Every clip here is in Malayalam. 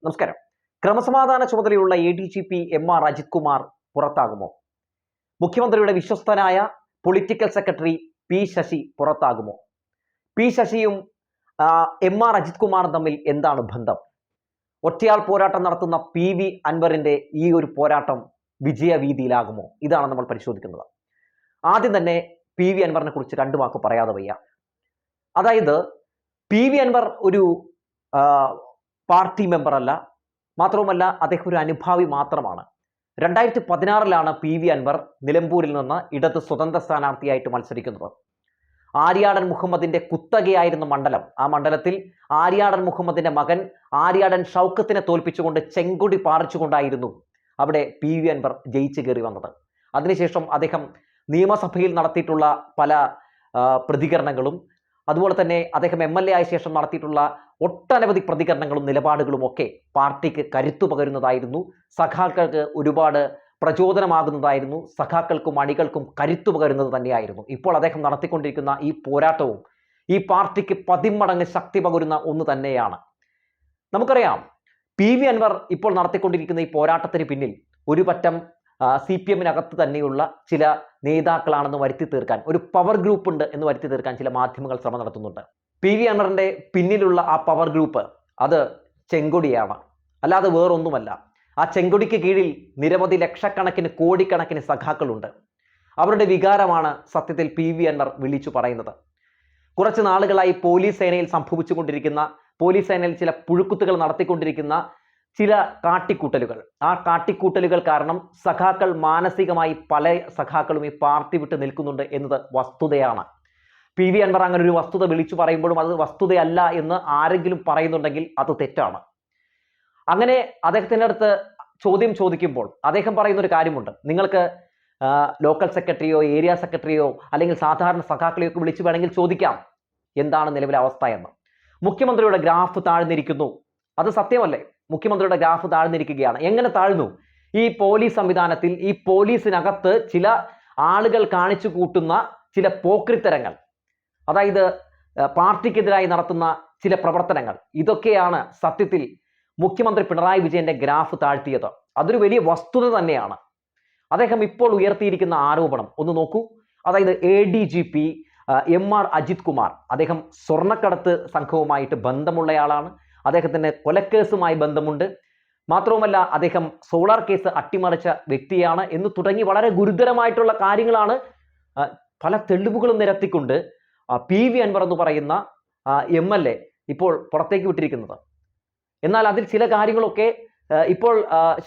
നമസ്കാരം. ക്രമസമാധാന ചുമതലയുള്ള ADGP MR അജിത് കുമാർ പുറത്താകുമോ? മുഖ്യമന്ത്രിയുടെ വിശ്വസ്തനായ പൊളിറ്റിക്കൽ സെക്രട്ടറി പി ശശി പുറത്താകുമോ? പി ശശിയും MR അജിത് കുമാറും തമ്മിൽ എന്താണ് ബന്ധം? ഒറ്റയാൾ പോരാട്ടം നടത്തുന്ന PV അൻവറിന്റെ ഈ ഒരു പോരാട്ടം വിജയവീതിയിലാകുമോ? ഇതാണ് നമ്മൾ പരിശോധിക്കുന്നത്. ആദ്യം തന്നെ PV അൻവറിനെ കുറിച്ച് രണ്ടു വാക്ക് പറയാതെ വയ്യ. അതായത് PV അൻവർ ഒരു പാർട്ടി മെമ്പർ അല്ല, മാത്രവുമല്ല അദ്ദേഹം ഒരു അനുഭാവി മാത്രമാണ്. 2016 PV അൻവർ നിലമ്പൂരിൽ നിന്ന് ഇടത് സ്വതന്ത്ര സ്ഥാനാർത്ഥിയായിട്ട് മത്സരിക്കുന്നത്. ആര്യാടൻ മുഹമ്മദിന്റെ കുത്തകയായിരുന്ന മണ്ഡലം, ആ മണ്ഡലത്തിൽ ആര്യാടൻ മുഹമ്മദിന്റെ മകൻ ആര്യാടൻ ഷൗക്കത്തിനെ തോൽപ്പിച്ചുകൊണ്ട് ചെങ്കൊടി പാറിച്ചുകൊണ്ടായിരുന്നു അവിടെ PV അൻവർ ജയിച്ചു കയറി വന്നത്. അതിനുശേഷം അദ്ദേഹം നിയമസഭയിൽ നടത്തിയിട്ടുള്ള പല പ്രതികരണങ്ങളും, അതുപോലെ തന്നെ അദ്ദേഹം MLA ആയ ശേഷം നടത്തിയിട്ടുള്ള ഒട്ടനവധി പ്രതികരണങ്ങളും നിലപാടുകളും ഒക്കെ പാർട്ടിക്ക് കരുത്തു പകരുന്നതായിരുന്നു, സഖാക്കൾക്ക് ഒരുപാട് പ്രചോദനമാകുന്നതായിരുന്നു, സഖാക്കൾക്കും അണികൾക്കും കരുത്തു പകരുന്നത് തന്നെയായിരുന്നു. ഇപ്പോൾ അദ്ദേഹം നടത്തിക്കൊണ്ടിരിക്കുന്ന ഈ പോരാട്ടവും ഈ പാർട്ടിക്ക് 10 മടങ്ങ് ശക്തി പകരുന്ന ഒന്ന് തന്നെയാണ്. നമുക്കറിയാം, PV അൻവർ ഇപ്പോൾ നടത്തിക്കൊണ്ടിരിക്കുന്ന ഈ പോരാട്ടത്തിന് പിന്നിൽ ഒരു പറ്റം CPM-നകത്ത് തന്നെയുള്ള ചില നേതാക്കളാണെന്ന് വരുത്തി തീർക്കാൻ, ഒരു പവർ ഗ്രൂപ്പ് ഉണ്ട് എന്ന് വരുത്തി തീർക്കാൻ ചില മാധ്യമങ്ങൾ ശ്രമം നടത്തുന്നുണ്ട്. PV അൻവറിന്റെ പിന്നിലുള്ള ആ പവർ ഗ്രൂപ്പ് അത് ചെങ്കൊടിയാണ്, അല്ലാതെ വേറൊന്നുമല്ല. ആ ചെങ്കൊടിക്ക് കീഴിൽ നിരവധി ലക്ഷക്കണക്കിന് കോടിക്കണക്കിന് സഖാക്കളുണ്ട്. അവരുടെ വികാരമാണ് സത്യത്തിൽ PV അൻവർ വിളിച്ചു പറയുന്നത്. കുറച്ച് നാളുകളായി പോലീസ് സേനയിൽ സംഭവിച്ചുകൊണ്ടിരിക്കുന്ന, പോലീസ് സേനയിൽ ചില പുഴുക്കുത്തുകൾ നടത്തിക്കൊണ്ടിരിക്കുന്ന ചില കാട്ടിക്കൂട്ടലുകൾ, ആ കാട്ടിക്കൂട്ടലുകൾ കാരണം സഖാക്കൾ മാനസികമായി പല സഖാക്കളും ഈ പാർട്ടി വിട്ട് നിൽക്കുന്നുണ്ട് എന്നത് വസ്തുതയാണ്. PV അൻവർ അങ്ങനെ ഒരു വസ്തുത വിളിച്ചു പറയുമ്പോഴും അത് വസ്തുതയല്ല എന്ന് ആരെങ്കിലും പറയുന്നുണ്ടെങ്കിൽ അത് തെറ്റാണ്. അങ്ങനെ അദ്ദേഹത്തിൻ്റെ അടുത്ത് ചോദ്യം ചോദിക്കുമ്പോൾ അദ്ദേഹം പറയുന്ന ഒരു കാര്യമുണ്ട്, നിങ്ങൾക്ക് ലോക്കൽ സെക്രട്ടറിയോ ഏരിയ സെക്രട്ടറിയോ അല്ലെങ്കിൽ സാധാരണ സഖാക്കളെയോ ഒക്കെ വിളിച്ചു വേണമെങ്കിൽ ചോദിക്കാം എന്താണ് നിലവിലെ അവസ്ഥ എന്ന്. മുഖ്യമന്ത്രിയുടെ ഗ്രാഫ് താഴ്ന്നിരിക്കുന്നു, അത് സത്യമല്ലേ? മുഖ്യമന്ത്രിയുടെ ഗ്രാഫ് താഴ്ന്നിരിക്കുകയാണ്. എങ്ങനെ താഴ്ന്നു? ഈ പോലീസ് സംവിധാനത്തിൽ, ഈ പോലീസിനകത്ത് ചില ആളുകൾ കാണിച്ചു കൂട്ടുന്ന ചില പോക്രിത്തരങ്ങൾ, അതായത് പാർട്ടിക്കെതിരായി നടത്തുന്ന ചില പ്രവർത്തനങ്ങൾ, ഇതൊക്കെയാണ് സത്യത്തിൽ മുഖ്യമന്ത്രി പിണറായി വിജയന്റെ ഗ്രാഫ് താഴ്ത്തിയത്. അതൊരു വലിയ വസ്തുത തന്നെയാണ്. അദ്ദേഹം ഇപ്പോൾ ഉയർത്തിയിരിക്കുന്ന ആരോപണം ഒന്ന് നോക്കൂ. അതായത് ADGP MR അജിത് കുമാർ, അദ്ദേഹം സ്വർണ്ണക്കടത്ത് സംഘവുമായിട്ട് ബന്ധമുള്ളയാളാണ്, അദ്ദേഹത്തിന് കൊലക്കേസുമായി ബന്ധമുണ്ട്, മാത്രവുമല്ല അദ്ദേഹം സോളാർ കേസ് അട്ടിമറിച്ച വ്യക്തിയാണ് എന്ന് തുടങ്ങി വളരെ ഗുരുതരമായിട്ടുള്ള കാര്യങ്ങളാണ് പല തെളിവുകളും നിരത്തിക്കൊണ്ട് PV അൻവർ എന്ന് പറയുന്ന MLA ഇപ്പോൾ പുറത്തേക്ക് വിട്ടിരിക്കുന്നത്. എന്നാൽ അതിൽ ചില കാര്യങ്ങളൊക്കെ ഇപ്പോൾ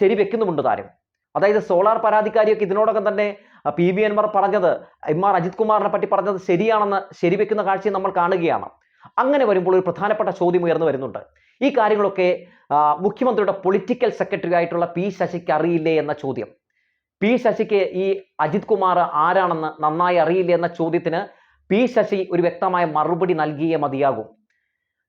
ശരിവെക്കുന്നുമുണ്ട് താരം. അതായത് സോളാർ പരാതിക്കാരിയൊക്കെ ഇതിനോടകം തന്നെ PV അൻവർ പറഞ്ഞത്, MR അജിത് കുമാറിനെ പറ്റി പറഞ്ഞത് ശരിയാണെന്ന് ശരിവെക്കുന്ന കാഴ്ചയും നമ്മൾ കാണുകയാണ്. അങ്ങനെ വരുമ്പോൾ ഒരു പ്രധാനപ്പെട്ട ചോദ്യം ഉയർന്നു വരുന്നുണ്ട്. ഈ കാര്യങ്ങളൊക്കെ മുഖ്യമന്ത്രിയുടെ പൊളിറ്റിക്കൽ സെക്രട്ടറി ആയിട്ടുള്ള P ശശിക്ക് അറിയില്ലേ എന്ന ചോദ്യം. P ശശിക്ക് ഈ അജിത് കുമാർ ആരാണെന്ന് നന്നായി അറിയില്ലേ എന്ന ചോദ്യത്തിന് P ശശി ഒരു വ്യക്തമായ മറുപടി നൽകിയേ മതിയാകും.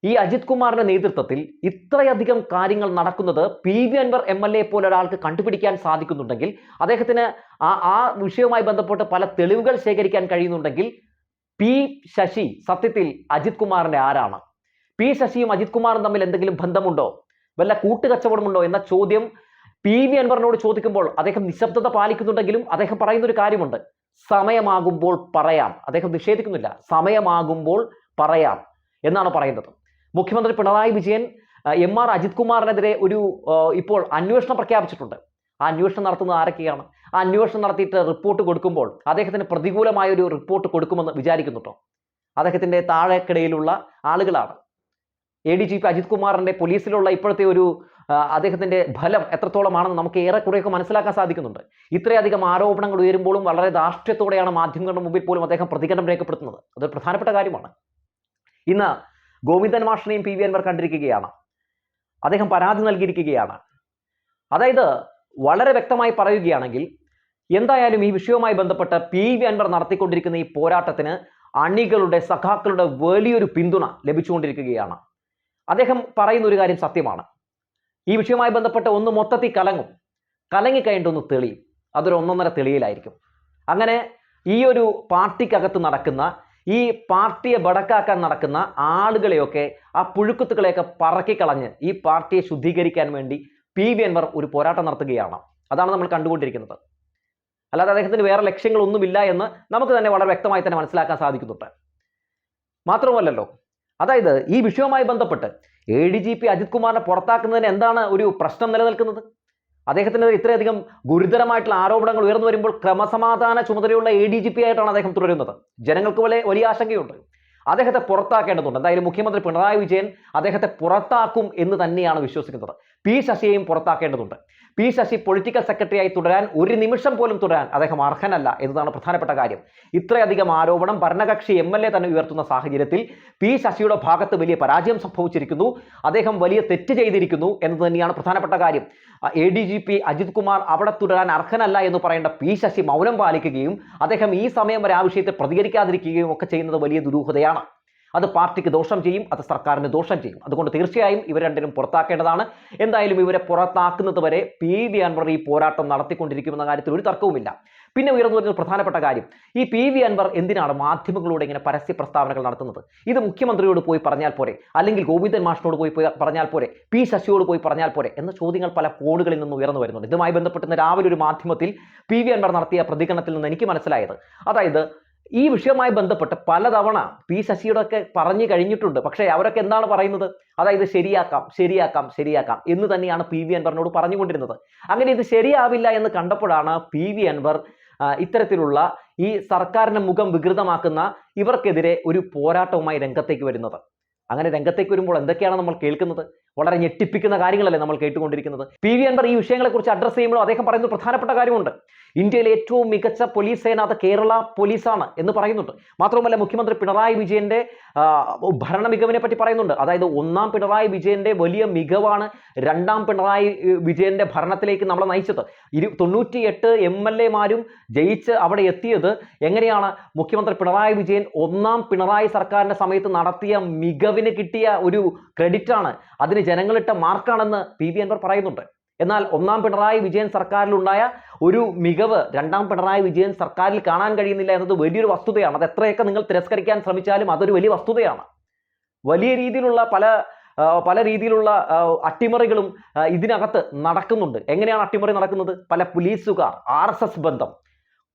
ഈ അജിത് കുമാറിന്റെ നേതൃത്വത്തിൽ ഇത്രയധികം കാര്യങ്ങൾ നടക്കുന്നത് PV അൻവർ MLA പോലെ ഒരാൾക്ക് കണ്ടുപിടിക്കാൻ സാധിക്കുന്നുണ്ടെങ്കിൽ, അദ്ദേഹത്തിന് ആ വിഷയവുമായി ബന്ധപ്പെട്ട് പല തെളിവുകൾ ശേഖരിക്കാൻ കഴിയുന്നുണ്ടെങ്കിൽ, P ശശി സത്യത്തിൽ അജിത് കുമാറിന്റെ ആരാണ്? P ശശിയും അജിത് കുമാറും തമ്മിൽ എന്തെങ്കിലും ബന്ധമുണ്ടോ, വല്ല കൂട്ടുകച്ചവടമുണ്ടോ എന്ന ചോദ്യം PV അൻവറിനോട് ചോദിക്കുമ്പോൾ അദ്ദേഹം നിശബ്ദത പാലിക്കുന്നുണ്ടെങ്കിലും അദ്ദേഹം പറയുന്ന ഒരു കാര്യമുണ്ട്, സമയമാകുമ്പോൾ പറയാം. അദ്ദേഹം നിഷേധിക്കുന്നില്ല, സമയമാകുമ്പോൾ പറയാം എന്നാണ് പറയുന്നത്. മുഖ്യമന്ത്രി പിണറായി വിജയൻ MR അജിത് കുമാറിനെതിരെ ഇപ്പോൾ അന്വേഷണം പ്രഖ്യാപിച്ചിട്ടുണ്ട്. ആ അന്വേഷണം നടത്തുന്നത് ആരൊക്കെയാണ്? ആ അന്വേഷണം നടത്തിയിട്ട് റിപ്പോർട്ട് കൊടുക്കുമ്പോൾ അദ്ദേഹത്തിന് പ്രതികൂലമായ ഒരു റിപ്പോർട്ട് കൊടുക്കുമെന്ന് വിചാരിക്കുന്നുണ്ടോ? അദ്ദേഹത്തിന്റെ താഴെക്കിടയിലുള്ള ആളുകളാണ്. ADGP അജിത് കുമാറിന്റെ പോലീസിലുള്ള ഇപ്പോഴത്തെ അദ്ദേഹത്തിന്റെ ഫലം എത്രത്തോളമാണെന്ന് നമുക്ക് ഏറെക്കുറെയൊക്കെ മനസ്സിലാക്കാൻ സാധിക്കുന്നുണ്ട്. ഇത്രയധികം ആരോപണങ്ങൾ ഉയരുമ്പോഴും വളരെ ധാർഷ്ട്യത്തോടെയാണ് മാധ്യമങ്ങളുടെ മുമ്പിൽ പോലും അദ്ദേഹം പ്രതികരണം രേഖപ്പെടുത്തുന്നത്. അതൊരു പ്രധാനപ്പെട്ട കാര്യമാണ്. ഇന്ന് ഗോവിന്ദൻ മാഷിനെയും PV അൻവർ കണ്ടിരിക്കുകയാണ്. അദ്ദേഹം പരാതി നൽകിയിരിക്കുകയാണ്. അതായത് വളരെ വ്യക്തമായി പറയുകയാണെങ്കിൽ, എന്തായാലും ഈ വിഷയവുമായി ബന്ധപ്പെട്ട് PV അൻവർ നടത്തിക്കൊണ്ടിരിക്കുന്ന ഈ പോരാട്ടത്തിന് അണികളുടെ, സഖാക്കളുടെ വലിയൊരു പിന്തുണ ലഭിച്ചുകൊണ്ടിരിക്കുകയാണ്. അദ്ദേഹം പറയുന്ന ഒരു കാര്യം സത്യമാണ്. ഈ വിഷയവുമായി ബന്ധപ്പെട്ട് ഒന്ന് മൊത്തത്തിൽ കലങ്ങിക്കഴിഞ്ഞിട്ടൊന്ന് തെളിയും. അതൊരു 1.5 തെളിയിലായിരിക്കും. അങ്ങനെ ഈ ഒരു പാർട്ടിക്കകത്ത് നടക്കുന്ന ഈ പാർട്ടിയെ ബടക്കാക്കാൻ നടക്കുന്ന ആളുകളെയൊക്കെ, ആ പുഴുക്കുത്തുകളെയൊക്കെ പറക്കിക്കളഞ്ഞ് ഈ പാർട്ടിയെ ശുദ്ധീകരിക്കാൻ വേണ്ടി PV അൻവർ ഒരു പോരാട്ടം നടത്തുകയാണ്. അതാണ് നമ്മൾ കണ്ടുകൊണ്ടിരിക്കുന്നത്. അല്ലാതെ അദ്ദേഹത്തിന് വേറെ ലക്ഷ്യങ്ങളൊന്നുമില്ല എന്ന് നമുക്ക് തന്നെ വളരെ വ്യക്തമായി തന്നെ മനസ്സിലാക്കാൻ സാധിക്കുന്നുണ്ട്. മാത്രമല്ലല്ലോ, അതായത് ഈ വിഷയവുമായി ബന്ധപ്പെട്ട് ADGP അജിത് കുമാറിനെ പുറത്താക്കുന്നതിന് എന്താണ് ഒരു പ്രശ്നം നിലനിൽക്കുന്നത്? അദ്ദേഹത്തിനെതിരെ ഇത്രയധികം ഗുരുതരമായിട്ടുള്ള ആരോപണങ്ങൾ ഉയർന്നു വരുമ്പോൾ ക്രമസമാധാന ചുമതലയുള്ള ADGP ആയിട്ടാണ് അദ്ദേഹം തുടരുന്നത്. ജനങ്ങൾക്ക് വലിയ ആശങ്കയുണ്ട്. അദ്ദേഹത്തെ പുറത്താക്കേണ്ടതുണ്ട്. എന്തായാലും മുഖ്യമന്ത്രി പിണറായി വിജയൻ അദ്ദേഹത്തെ പുറത്താക്കും എന്ന് തന്നെയാണ് വിശ്വസിക്കുന്നത്. P ശശിയെയും പുറത്താക്കേണ്ടതുണ്ട്. P ശശി പൊളിറ്റിക്കൽ സെക്രട്ടറിയായി തുടരാൻ ഒരു നിമിഷം പോലും തുടരാൻ അദ്ദേഹം അർഹനല്ല എന്നതാണ് പ്രധാനപ്പെട്ട കാര്യം. ഇത്രയധികം ആരോപണം ഭരണകക്ഷി MLA തന്നെ ഉയർത്തുന്ന സാഹചര്യത്തിൽ P ശശിയുടെ ഭാഗത്ത് വലിയ പരാജയം സംഭവിച്ചിരിക്കുന്നു. അദ്ദേഹം വലിയ തെറ്റ് ചെയ്തിരിക്കുന്നു എന്നത് തന്നെയാണ് പ്രധാനപ്പെട്ട കാര്യം. ADGP അജിത് കുമാർ അവിടെ തുടരാൻ അർഹനല്ല എന്ന് പറയേണ്ട P ശശി മൗനം പാലിക്കുകയും അദ്ദേഹം ഈ സമയം വരെ ആ വിഷയത്തിൽ പ്രതികരിക്കാതിരിക്കുകയും ഒക്കെ ചെയ്യുന്നത് വലിയ ദുരൂഹതയാണ്. അത് പാർട്ടിക്ക് ദോഷം ചെയ്യും, അത് സർക്കാരിന് ദോഷം ചെയ്യും. അതുകൊണ്ട് തീർച്ചയായും ഇവർ രണ്ടിനും പുറത്താക്കേണ്ടതാണ്. എന്തായാലും ഇവരെ പുറത്താക്കുന്നത് വരെ PV അൻവർ ഈ പോരാട്ടം നടത്തിക്കൊണ്ടിരിക്കുമെന്ന കാര്യത്തിൽ ഒരു തർക്കവുമില്ല. പിന്നെ ഉയർന്നു വരുന്ന പ്രധാനപ്പെട്ട കാര്യം, ഈ PV അൻവർ എന്തിനാണ് മാധ്യമങ്ങളോട് ഇങ്ങനെ പരസ്യ പ്രസ്താവനകൾ നടത്തുന്നത്? ഇത് മുഖ്യമന്ത്രിയോട് പോയി പറഞ്ഞാൽ പോരെ, അല്ലെങ്കിൽ ഗോവിന്ദൻ മാഷിനോട് പോയി പറഞ്ഞാൽ പോരെ, P ശശിയോട് പോയി പറഞ്ഞാൽ പോരെ എന്ന ചോദ്യങ്ങൾ പല കോണുകളിൽ നിന്ന് ഉയർന്നു വരുന്നുണ്ട്. ഇതുമായി ബന്ധപ്പെട്ട് രാവിലെ ഒരു മാധ്യമത്തിൽ PV അൻവർ നടത്തിയ പ്രതികരണത്തിൽ നിന്ന് എനിക്ക് മനസ്സിലായത്, അതായത് ഈ വിഷയവുമായി ബന്ധപ്പെട്ട് പലതവണ P ശശിയുടെ ഒക്കെ പറഞ്ഞു കഴിഞ്ഞിട്ടുണ്ട്. പക്ഷേ അവരൊക്കെ എന്താണ് പറയുന്നത്? അതായത് ശരിയാക്കാം എന്ന് തന്നെയാണ് PV അൻവറിനോട് പറഞ്ഞുകൊണ്ടിരുന്നത്. അങ്ങനെ ഇത് ശരിയാവില്ല എന്ന് കണ്ടപ്പോഴാണ് PV അൻവർ ഇത്തരത്തിലുള്ള ഈ സർക്കാരിന്റെ മുഖം വികൃതമാക്കുന്ന ഇവർക്കെതിരെ ഒരു പോരാട്ടവുമായി രംഗത്തേക്ക് വരുന്നത്. അങ്ങനെ രംഗത്തേക്ക് വരുമ്പോൾ എന്തൊക്കെയാണ് നമ്മൾ കേൾക്കുന്നത്? വളരെ ഞെട്ടിപ്പിക്കുന്ന കാര്യങ്ങളല്ലേ നമ്മൾ കേട്ടുകൊണ്ടിരിക്കുന്നത്. PV അൻവർ ഈ വിഷയങ്ങളെക്കുറിച്ച് അഡ്രസ്സ് ചെയ്യുമ്പോൾ അദ്ദേഹം പറയുന്ന പ്രധാനപ്പെട്ട കാര്യമുണ്ട്. ഇന്ത്യയിലെ ഏറ്റവും മികച്ച പോലീസ് സേന അത് കേരള പോലീസാണ് എന്ന് പറയുന്നുണ്ട്. മാത്രമല്ല മുഖ്യമന്ത്രി പിണറായി വിജയന്റെ ഭരണ മികവിനെ പറ്റി പറയുന്നുണ്ട്. അതായത് ഒന്നാം പിണറായി വിജയന്റെ വലിയ മികവാണ് രണ്ടാം പിണറായി വിജയന്റെ ഭരണത്തിലേക്ക് നമ്മളെ നയിച്ചത്. 98 MLA-മാരും ജയിച്ച് അവിടെ എത്തിയത് എങ്ങനെയാണ്? മുഖ്യമന്ത്രി പിണറായി വിജയൻ ഒന്നാം പിണറായി സർക്കാരിന്റെ സമയത്ത് നടത്തിയ മികവിന് കിട്ടിയ ഒരു ക്രെഡിറ്റ് ആണ്, അതിന് ജനങ്ങളിട്ട മാർക്കാണെന്ന് PV അൻവർ പറയുന്നുണ്ട്. എന്നാൽ ഒന്നാം പിണറായി വിജയൻ സർക്കാരിലുണ്ടായ ഒരു മികവ് രണ്ടാം പിണറായി വിജയൻ സർക്കാരിൽ കാണാൻ കഴിയുന്നില്ല എന്നത് വലിയൊരു വസ്തുതയാണ്. അത് എത്രയൊക്കെ നിങ്ങൾ തിരസ്കരിക്കാൻ ശ്രമിച്ചാലും അതൊരു വലിയ വസ്തുതയാണ്. വലിയ രീതിയിലുള്ള പല രീതിയിലുള്ള അട്ടിമറികളും ഇതിനകത്ത് നടക്കുന്നുണ്ട്. എങ്ങനെയാണ് അട്ടിമറി നടക്കുന്നത്? പല പോലീസുകാർ, RSS ബന്ധം,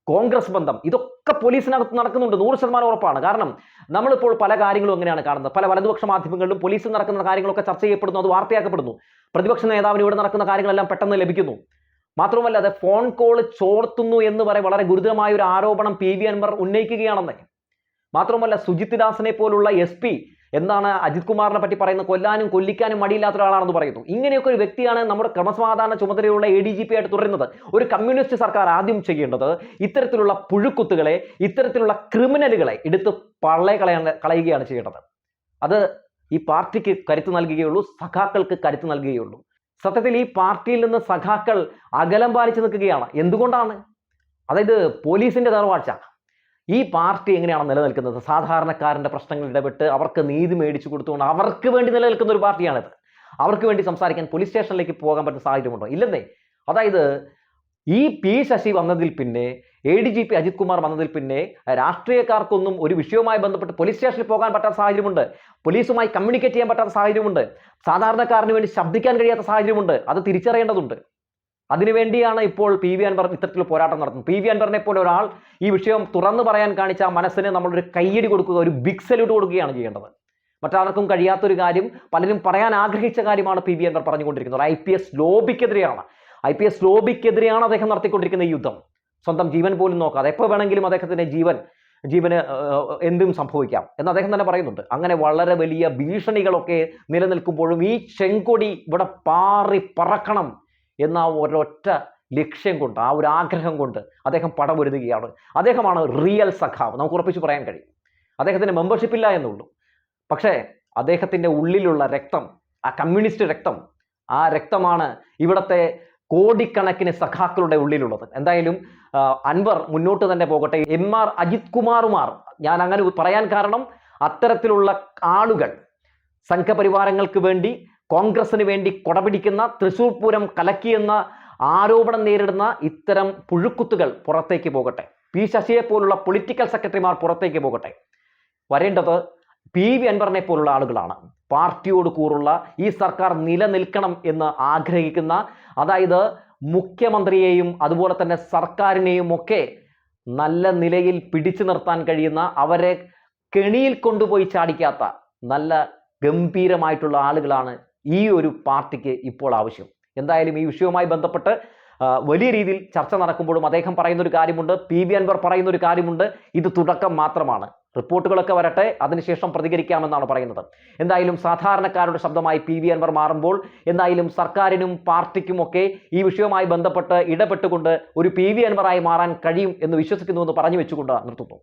കോൺഗ്രസ് ബന്ധം, ഇതൊക്കെ പോലീസിനകത്ത് നടക്കുന്നുണ്ട്. 100% ഉറപ്പാണ്. കാരണം നമ്മളിപ്പോൾ പല കാര്യങ്ങളും എങ്ങനെയാണ് കാണുന്നത്? പല വലതുപക്ഷ മാധ്യമങ്ങളിലും പോലീസിൽ നടക്കുന്ന കാര്യങ്ങളൊക്കെ ചർച്ച ചെയ്യപ്പെടുന്നു, അത് വാർത്തയാക്കപ്പെടുന്നു. പ്രതിപക്ഷ നേതാവിന് ഇവിടെ നടക്കുന്ന കാര്യങ്ങളെല്ലാം പെട്ടെന്ന് ലഭിക്കുന്നു. മാത്രമല്ല അത് ഫോൺ കോൾ ചോർത്തുന്നു എന്ന് വളരെ ഗുരുതരമായ ഒരു ആരോപണം PV അൻവർ ഉന്നയിക്കുകയാണെന്ന്. മാത്രമല്ല സുജിത് ദാസിനെ പോലുള്ള SP എന്താണ് അജിത് കുമാറിനെ പറ്റി പറയുന്നത്? കൊല്ലാനും കൊല്ലിക്കാനും മടിയില്ലാത്ത ഒരാളാണെന്ന് പറയുന്നു. ഇങ്ങനെയൊക്കെ ഒരു വ്യക്തിയാണ് നമ്മുടെ ക്രമസമാധാന ചുമതലയുള്ള ADGP ആയിട്ട് തുടരുന്നത്. ഒരു കമ്മ്യൂണിസ്റ്റ് സർക്കാർ ആദ്യം ചെയ്യേണ്ടത് ഇത്തരത്തിലുള്ള പുഴുക്കുത്തുകളെ, ഇത്തരത്തിലുള്ള ക്രിമിനലുകളെ എടുത്ത് കളയുകയാണ് ചെയ്യേണ്ടത്. അത് ഈ പാർട്ടിക്ക് കരുത്ത് നൽകുകയുള്ളൂ, സഖാക്കൾക്ക് കരുത്ത് നൽകുകയുള്ളൂ. സത്യത്തിൽ ഈ പാർട്ടിയിൽ നിന്ന് സഖാക്കൾ അകലം പാലിച്ചു നിൽക്കുകയാണ്. എന്തുകൊണ്ടാണ്? അതായത് പോലീസിന്റെ തറവാഴ്ച. ഈ പാർട്ടി എങ്ങനെയാണ് നിലനിൽക്കുന്നത്? സാധാരണക്കാരന്റെ പ്രശ്നങ്ങൾ ഇടപെട്ട് അവർക്ക് നീതി മേടിച്ചു കൊടുത്തുകൊണ്ട് അവർക്ക് വേണ്ടി നിലനിൽക്കുന്ന ഒരു പാർട്ടിയാണിത്. അവർക്ക് വേണ്ടി സംസാരിക്കാൻ പോലീസ് സ്റ്റേഷനിലേക്ക് പോകാൻ പറ്റുന്ന സാഹചര്യമുണ്ടോ? ഇല്ലെന്നേ. അതായത് ഈ P ശശി വന്നതിൽ പിന്നെ, ADGP അജിത് കുമാർ വന്നതിൽ പിന്നെ രാഷ്ട്രീയക്കാർക്കൊന്നും ഒരു വിഷയവുമായി ബന്ധപ്പെട്ട് പോലീസ് സ്റ്റേഷനിൽ പോകാൻ പറ്റാത്ത സാഹചര്യമുണ്ട്. പോലീസുമായി കമ്മ്യൂണിക്കേറ്റ് ചെയ്യാൻ പറ്റാത്ത സാഹചര്യമുണ്ട്. സാധാരണക്കാരന് വേണ്ടി ശബ്ദിക്കാൻ കഴിയാത്ത സാഹചര്യമുണ്ട്. അത് തിരിച്ചറിയേണ്ടതുണ്ട്. അതിനുവേണ്ടിയാണ് ഇപ്പോൾ PV അൻവർ ഇത്തരത്തിൽ പോരാട്ടം നടത്തുന്നത്. PV അൻവറിനെ പോലെ ഒരാൾ ഈ വിഷയം തുറന്നു പറയാൻ കാണിച്ച ആ മനസ്സിന് നമ്മളൊരു കയ്യടി കൊടുക്കുക, ഒരു ബിഗ് സല്യൂട്ട് കൊടുക്കുകയാണ് ചെയ്യേണ്ടത്. മറ്റാർക്കും കഴിയാത്തൊരു കാര്യം, പലരും പറയാൻ ആഗ്രഹിച്ച കാര്യമാണ് PV അൻവർ പറഞ്ഞുകൊണ്ടിരിക്കുന്നത്. IPS ലോബിക്കെതിരെയാണ്. IPS ലോബിക്കെതിരെയാണ് അദ്ദേഹം നടത്തിക്കൊണ്ടിരിക്കുന്ന ഈ യുദ്ധം. സ്വന്തം ജീവൻ പോലും നോക്കാതെ എപ്പോൾ വേണമെങ്കിലും അദ്ദേഹത്തിന്റെ ജീവന് എന്തും സംഭവിക്കാം എന്ന് അദ്ദേഹം തന്നെ പറയുന്നുണ്ട്. അങ്ങനെ വളരെ വലിയ ഭീഷണികളൊക്കെ നിലനിൽക്കുമ്പോഴും ഈ ചെങ്കൊടി ഇവിടെ പാറി പറക്കണം എന്ന ഒരൊറ്റ ലക്ഷ്യം കൊണ്ട്, ആ ഒരു ആഗ്രഹം കൊണ്ട് അദ്ദേഹം പടപൊരുതുകയാണ്. അദ്ദേഹമാണ് റിയൽ സഖാവ്, നമുക്ക് ഉറപ്പിച്ച് പറയാൻ കഴിയും. അദ്ദേഹത്തിന് മെമ്പർഷിപ്പ് ഇല്ല എന്നുള്ളൂ. പക്ഷേ അദ്ദേഹത്തിന്റെ ഉള്ളിലുള്ള രക്തം, ആ കമ്മ്യൂണിസ്റ്റ് രക്തം, ആ രക്തമാണ് ഇവിടത്തെ കോടിക്കണക്കിന് സഖാക്കളുടെ ഉള്ളിലുള്ളത്. എന്തായാലും അൻവർ മുന്നോട്ട് തന്നെ പോകട്ടെ. MR അജിത് കുമാറുമാർ, ഞാൻ അങ്ങനെ പറയാൻ കാരണം അത്തരത്തിലുള്ള ആളുകൾ സംഘപരിവാരങ്ങൾക്ക് വേണ്ടി, കോൺഗ്രസിന് വേണ്ടി കൊടപിടിക്കുന്ന, തൃശൂർ പൂരം കലക്കിയെന്ന ആരോപണം നേരിടുന്ന ഇത്തരം പുഴുക്കുത്തുകൾ പുറത്തേക്ക് പോകട്ടെ. P ശശിയെ പോലുള്ള പൊളിറ്റിക്കൽ സെക്രട്ടറിമാർ പുറത്തേക്ക് പോകട്ടെ. വരേണ്ടത് PV അൻവറിനെ പോലുള്ള ആളുകളാണ്. പാർട്ടിയോട് കൂറുള്ള, ഈ സർക്കാർ നിലനിൽക്കണം എന്ന് ആഗ്രഹിക്കുന്ന, അതായത് മുഖ്യമന്ത്രിയെയും അതുപോലെ തന്നെ സർക്കാരിനെയും ഒക്കെ നല്ല നിലയിൽ പിടിച്ചു നിർത്താൻ കഴിയുന്ന, അവരെ കെണിയിൽ കൊണ്ടുപോയി ചാടിക്കാത്ത നല്ല ഗംഭീരമായിട്ടുള്ള ആളുകളാണ് ഈ ഒരു പാർട്ടിക്ക് ഇപ്പോൾ ആവശ്യം. എന്തായാലും ഈ വിഷയവുമായി ബന്ധപ്പെട്ട് വലിയ രീതിയിൽ ചർച്ച നടക്കുമ്പോഴും അദ്ദേഹം പറയുന്ന ഒരു കാര്യമുണ്ട്, PV അൻവർ പറയുന്ന ഒരു കാര്യമുണ്ട്, ഇത് തുടക്കം മാത്രമാണ്, റിപ്പോർട്ടുകളൊക്കെ വരട്ടെ, അതിനുശേഷം പ്രതികരിക്കാമെന്നാണ് പറയുന്നത്. എന്തായാലും സാധാരണക്കാരുടെ ശബ്ദമായി PV അൻവർ മാറുമ്പോൾ എന്തായാലും സർക്കാരിനും പാർട്ടിക്കും ഒക്കെ ഈ വിഷയവുമായി ബന്ധപ്പെട്ട് ഇടപെട്ടുകൊണ്ട് ഒരു PV അൻവറായി മാറാൻ കഴിയും എന്ന് വിശ്വസിക്കുന്നുവെന്ന് പറഞ്ഞു വെച്ചുകൊണ്ട് നിർത്തുന്നു.